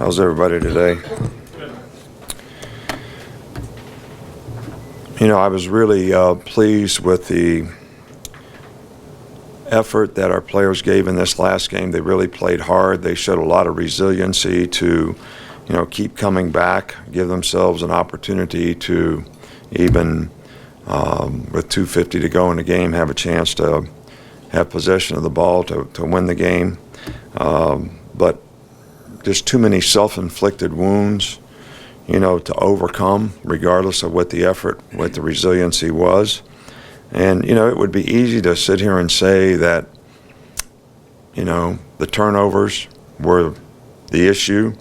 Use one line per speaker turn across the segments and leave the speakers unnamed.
How's everybody today? You know, I was really pleased with the effort that our players gave in this last game. They really played hard. They showed a lot of resiliency to, keep coming back, give themselves an opportunity to even, with 2:50 to go in the game, have a chance to have possession of the ball to win the game. But just too many self-inflicted wounds, to overcome, regardless of what the effort, what the resiliency was. And, it would be easy to sit here and say that, the turnovers were the issue.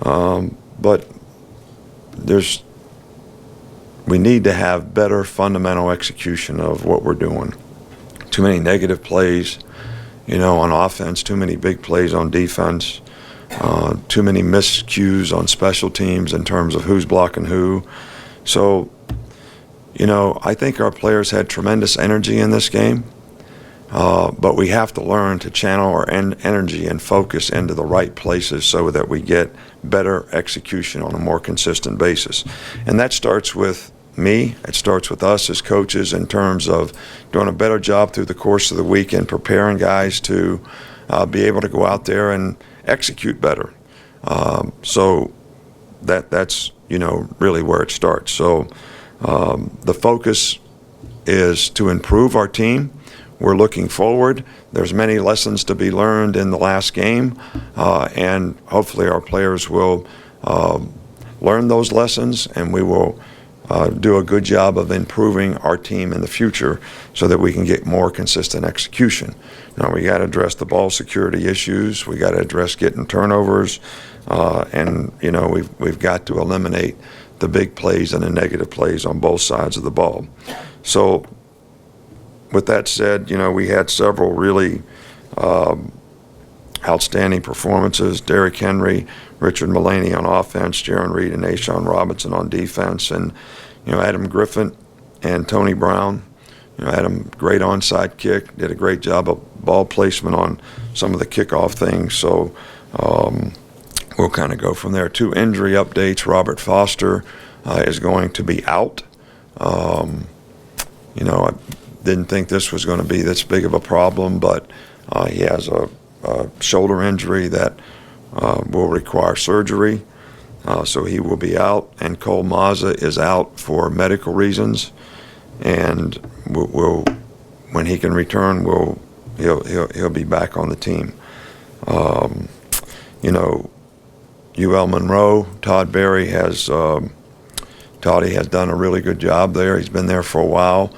But we need to have better fundamental execution of what we're doing. Too many negative plays, on offense, too many big plays on defense, too many miscues on special teams in terms of who's blocking who. So, I think our players had tremendous energy in this game, but we have to learn to channel our energy and focus into the right places so that we get better execution on a more consistent basis. And that starts with me. It starts with us as coaches in terms of doing a better job through the course of the week and preparing guys to be able to go out there and execute better. So that's really where it starts. So the focus is to improve our team. We're looking forward. There's many lessons to be learned in the last game, and hopefully our players will learn those lessons, and we will do a good job of improving our team in the future so that we can get more consistent execution. Now, we got to address the ball security issues. We got to address getting turnovers, and we've got to eliminate the big plays and the negative plays on both sides of the ball. So, with that said, we had several really outstanding performances. Derrick Henry, Richard Mullaney on offense, Jaron Reed and Ashawn Robinson on defense, and Adam Griffin and Tony Brown. Adam, great onside kick, did a great job of ball placement on some of the kickoff things. So we'll kind of go from there. 2 injury updates. Robert Foster is going to be out. I didn't think this was going to be this big of a problem, but he has a shoulder injury that will require surgery, so he will be out. And Cole Mazza is out for medical reasons, and when he can return, he'll be back on the team. UL Monroe, Todd Berry Toddy has done a really good job there. He's been there for a while.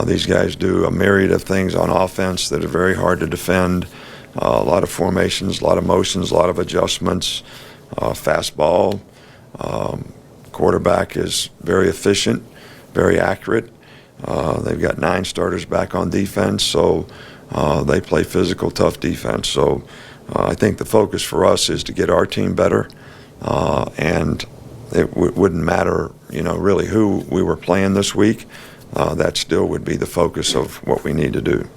These guys do a myriad of things on offense that are very hard to defend. A lot of formations, a lot of motions, a lot of adjustments, fastball. Quarterback is very efficient, very accurate. They've got 9 starters back on defense, so they play physical, tough defense. So I think the focus for us is to get our team better, and it wouldn't matter, really who we were playing this week. That still would be the focus of what we need to do.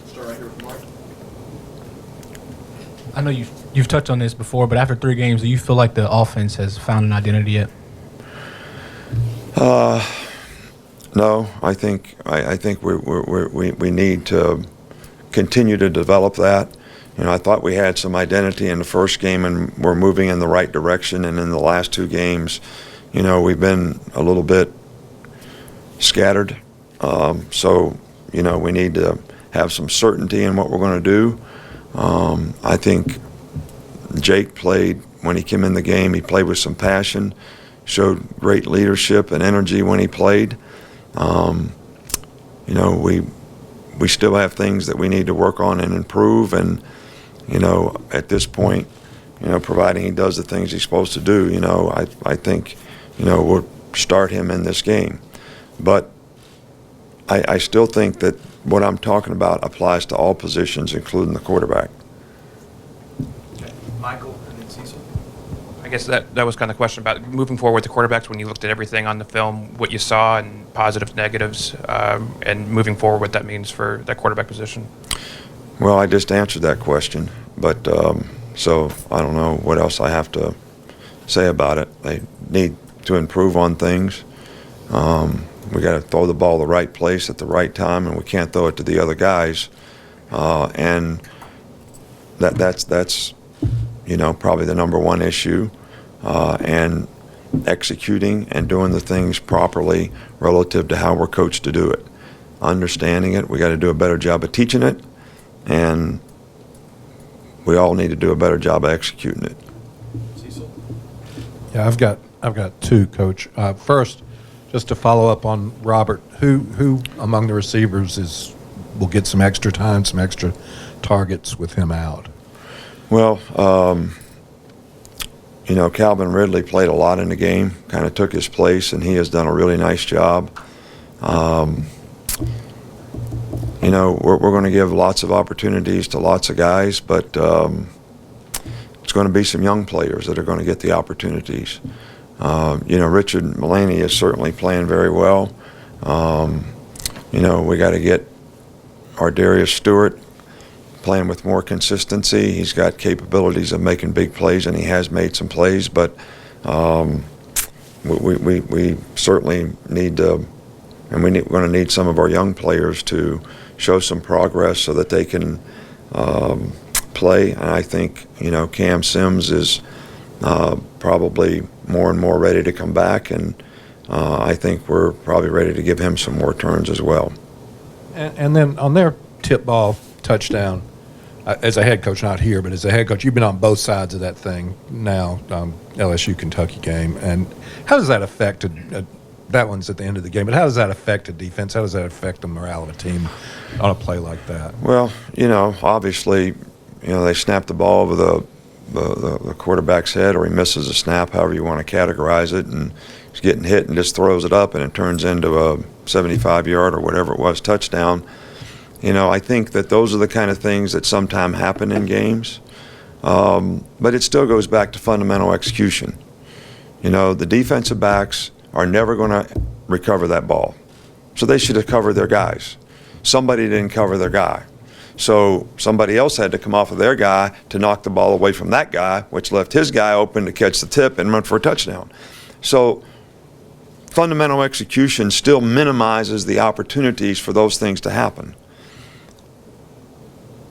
Start right here with Mark.
I know you've touched on this before, but after 3 games, do you feel like the offense has found an identity yet?
No, I think we need to continue to develop that. I thought we had some identity in the first game and we're moving in the right direction. And in the last 2 games, we've been a little bit scattered. So, we need to have some certainty in what we're going to do. I think Jake played, when he came in the game, he played with some passion, showed great leadership and energy when he played. We still have things that we need to work on and improve. And, at this point, providing he does the things he's supposed to do, I think, we'll start him in this game. But I still think that what I'm talking about applies to all positions, including the quarterback.
Okay. Michael and then Cecil.
I guess that was kind of the question about moving forward with the quarterbacks. When you looked at everything on the film, what you saw and positives, negatives, and moving forward, what that means for that quarterback position.
Well, I just answered that question, but So I don't know what else I have to say about it. They need to improve on things. We got to throw the ball the right place at the right time, and we can't throw it to the other guys. And that's probably the number one issue. And executing and doing the things properly relative to how we're coached to do it. Understanding it, we got to do a better job of teaching it, and we all need to do a better job of executing it.
Cecil?
Yeah, I've got two, Coach. First, just to follow up on Robert, who among the receivers will get some extra time, some extra targets with him out?
Well, Calvin Ridley played a lot in the game, kind of took his place, and he has done a really nice job. We're going to give lots of opportunities to lots of guys, but it's going to be some young players that are going to get the opportunities. Richard Mullaney is certainly playing very well. We got to get our Darius Stewart playing with more consistency. He's got capabilities of making big plays, and he has made some plays, but we certainly need to, and we're going to need some of our young players to show some progress so that they can play. And I think, Cam Sims is probably more and more ready to come back, and I think we're probably ready to give him some more turns as well.
And then on their tip ball touchdown, as a head coach, not here, but as a head coach, you've been on both sides of that thing now, LSU Kentucky game. And how does that affect that one's at the end of the game, but how does that affect a defense? How does that affect the morale of a team on a play like that?
Well, obviously, they snap the ball over the quarterback's head, or he misses a snap, however you want to categorize it, and he's getting hit and just throws it up, and it turns into a 75-yard or whatever it was touchdown. I think that those are the kind of things that sometimes happen in games, but it still goes back to fundamental execution. The defensive backs are never going to recover that ball, so they should have covered their guys. Somebody didn't cover their guy, so somebody else had to come off of their guy to knock the ball away from that guy, which left his guy open to catch the tip and run for a touchdown. So fundamental execution still minimizes the opportunities for those things to happen.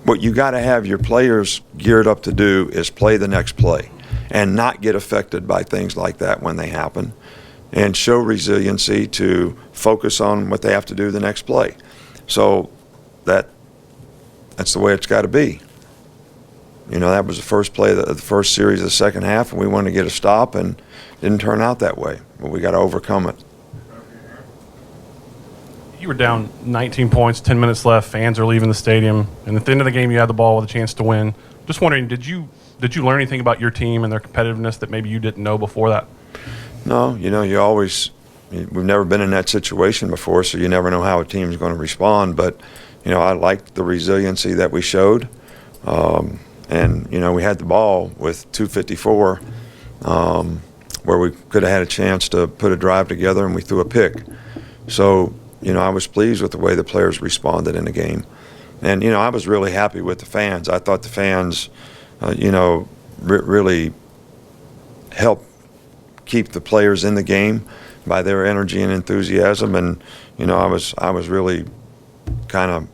What you got to have your players geared up to do is play the next play and not get affected by things like that when they happen, and show resiliency to focus on what they have to do the next play. So that's the way it's got to be. That was the first play, the first series of the second half, and we wanted to get a stop, and it didn't turn out that way. But we got to overcome it.
You were down 19 points, 10 minutes left, fans are leaving the stadium, and at the end of the game you had the ball with a chance to win. Just wondering, did you learn anything about your team and their competitiveness that maybe you didn't know before that?
No, we've never been in that situation before, so you never know how a team's going to respond. But, I liked the resiliency that we showed. And, we had the ball with 2:54 where we could have had a chance to put a drive together, and we threw a pick. So, I was pleased with the way the players responded in the game. And, I was really happy with the fans. I thought the fans, really helped keep the players in the game by their energy and enthusiasm. And, I was really kind of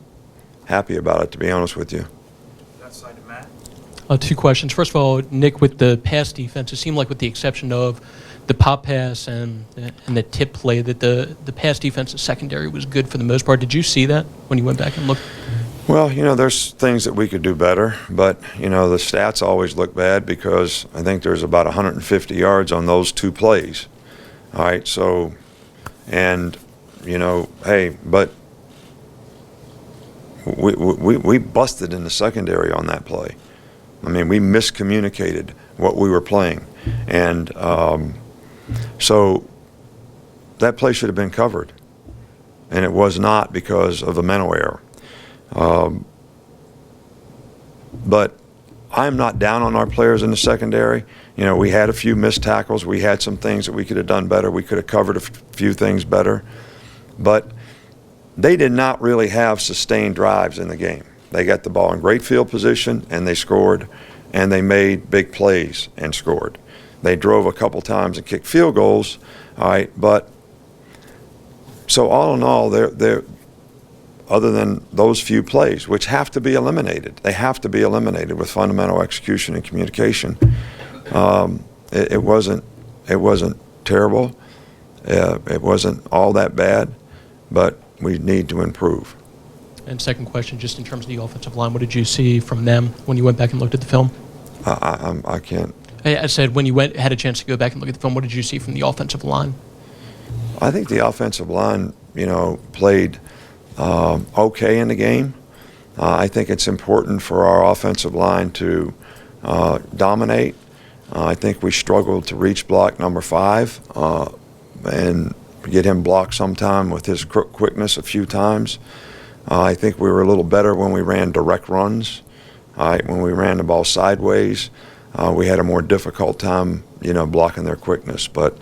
happy about it, to be honest with you.
That side to Matt.
Two questions. First of all, Nick, with the pass defense, it seemed like with the exception of the pop pass and the tip play that the pass defense secondary was good for the most part. Did you see that when you went back and looked?
Well, there's things that we could do better, but, the stats always look bad because I think there's about 150 yards on those two plays. All right, so, and, hey, but we busted in the secondary on that play. I mean, we miscommunicated what we were playing. And so that play should have been covered, and it was not because of a mental error. But I'm not down on our players in the secondary. We had a few missed tackles. We had some things that we could have done better. We could have covered a few things better. But they did not really have sustained drives in the game. They got the ball in great field position, and they scored. and they made big plays and scored. They drove a couple times and kicked field goals, all right, but so all in all, they're other than those few plays, which have to be eliminated. They have to be eliminated with fundamental execution and communication. It wasn't terrible. It wasn't all that bad, but we need to improve.
And second question, just in terms of the offensive line, what did you see from them when you went back and looked at the film?
I can't.
I said when you had a chance to go back and look at the film, what did you see from the offensive line?
I think the offensive line, played okay in the game. I think it's important for our offensive line to dominate. I think we struggled to reach block number 5 and get him blocked sometime with his quickness a few times. I think we were a little better when we ran direct runs. When we ran the ball sideways, we had a more difficult time, blocking their quickness. But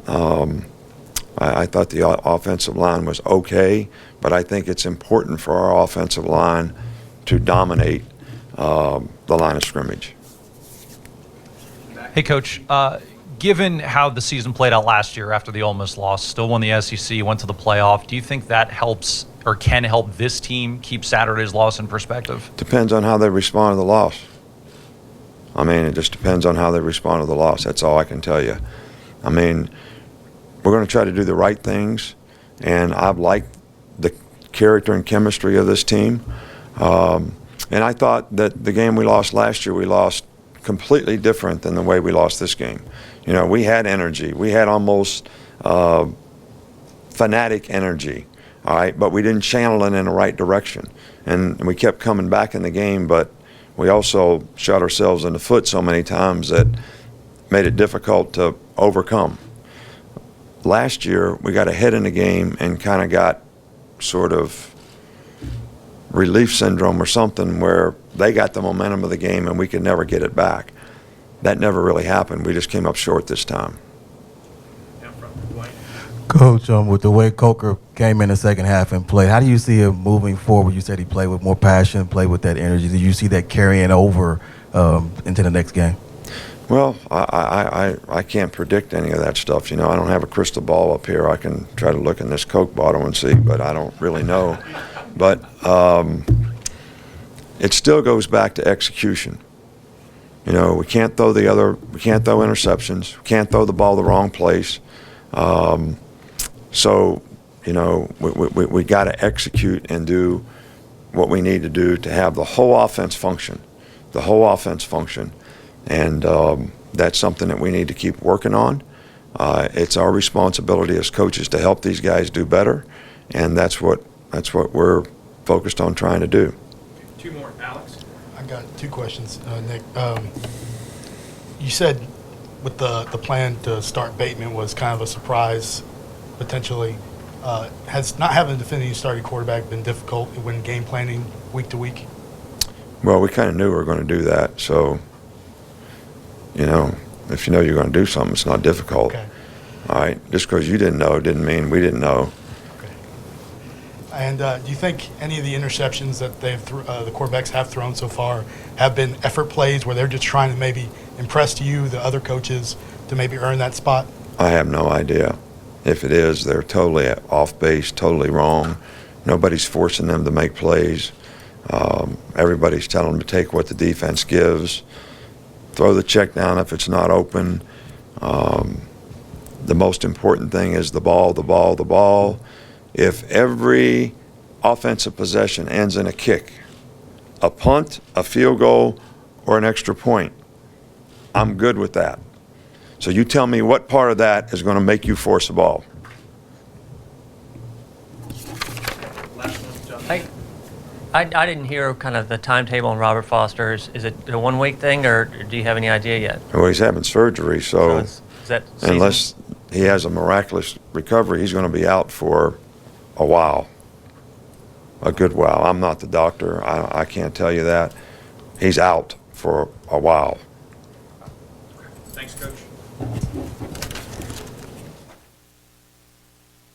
I thought the offensive line was okay, but I think it's important for our offensive line to dominate the line of scrimmage.
Hey, Coach, given how the season played out last year after the Ole Miss loss, still won the SEC, went to the playoff, do you think that helps or can help this team keep Saturday's loss in perspective?
Depends on how they respond to the loss. I mean, it just depends on how they respond to the loss. That's all I can tell you. I mean, we're going to try to do the right things, and I've liked the character and chemistry of this team. And I thought that the game we lost last year, we lost completely different than the way we lost this game. We had energy. We had almost fanatic energy, all right, but we didn't channel it in the right direction. And we kept coming back in the game, but we also shot ourselves in the foot so many times that made it difficult to overcome. Last year, we got ahead in the game and kind of got sort of relief syndrome or something where they got the momentum of the game and we could never get it back. That never really happened. We just came up short this time.
Coach, with the way Coker came in the second half and played, how do you see him moving forward? You said he played with more passion, played with that energy. Do you see that carrying over into the next game?
Well, I can't predict any of that stuff. I don't have a crystal ball up here. I can try to look in this Coke bottle and see, but I don't really know. But it still goes back to execution. We can't throw interceptions. We can't throw the ball the wrong place. So, we got to execute and do what we need to do to have the whole offense function. And that's something that we need to keep working on. It's our responsibility as coaches to help these guys do better, and that's what we're focused on trying to do.
Two more, Alex.
I got 2 questions, Nick. You said with the plan to start Bateman was kind of a surprise, potentially. Has not having a definitive starting quarterback been difficult when game planning week to week?
Well, we kind of knew we were going to do that, so if you know you're going to do something, it's not difficult.
Okay.
All right, just because you didn't know didn't mean we didn't know.
Okay. And do you think any of the interceptions that the quarterbacks have thrown so far have been effort plays where they're just trying to maybe impress you, the other coaches, to maybe earn that spot?
I have no idea. If it is, they're totally off base, totally wrong. Nobody's forcing them to make plays. Everybody's telling them to take what the defense gives. Throw the check down if it's not open. The most important thing is the ball. If every offensive possession ends in a kick, a punt, a field goal, or an extra point, I'm good with that. So you tell me what part of that is going to make you force a ball.
I didn't hear kind of the timetable on Robert Foster's. Is it a 1 week thing, or do you have any idea yet?
Well, he's having surgery, so
is that season?
unless he has a miraculous recovery, he's going to be out for a while, a good while. I'm not the doctor. I can't tell you that. He's out for a while.
Thanks, Coach.